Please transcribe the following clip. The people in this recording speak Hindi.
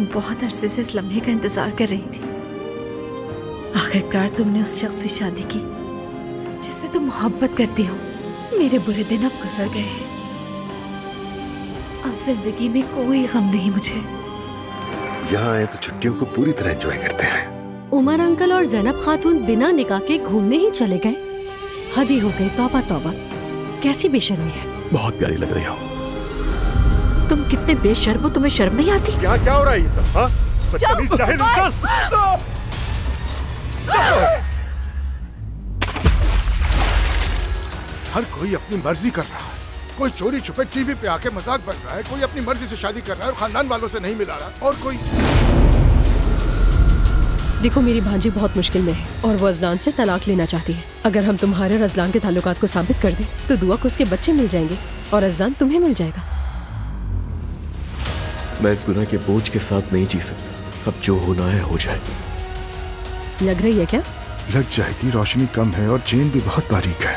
तुम बहुत अरसे से इस लम्हे का इंतजार कर रही थी। आखिरकार तुमने उस शख्स से शादी की जिससे तुम मोहब्बत करती हो। मेरे बुरे दिन अब गुजर गए हैं। अब जिंदगी में कोई गम नहीं मुझे। यहाँ आए तो छुट्टियों को पूरी तरह एंजॉय करते हैं। उमर अंकल और जैनब खातून बिना निकाह के घूमने ही चले गए। हद ही हो गई। तौबा तौबा, कैसी बेशर्मी है। बहुत प्यारी लग रही हो। तुम कितने बेशर्म हो, तुम्हें शर्म नहीं आती? क्या क्या हो रहा है ये सब? हाँ? बदतमीज जाहिल अंकल! हर कोई अपनी मर्जी कर रहा है। कोई चोरी छुपे टीवी पे आके मजाक बन रहा है, कोई अपनी मर्जी से शादी कर रहा है और खानदान वालों से नहीं मिला रहा, और कोई। देखो, मेरी भांजी बहुत मुश्किल में है और वो अजलान से तलाक लेना चाहती है। अगर हम तुम्हारे और अजलान के ताल्लुकात को साबित कर दें तो दुआ को उसके बच्चे मिल जाएंगे और अजलान तुम्हें मिल जाएगा। मैं इस गुनाह के बोझ के साथ नहीं जी सकता। अब जो होना है हो जाए। लग रही है क्या? लग जाएगी। रोशनी कम है और चेन भी बहुत बारीक है।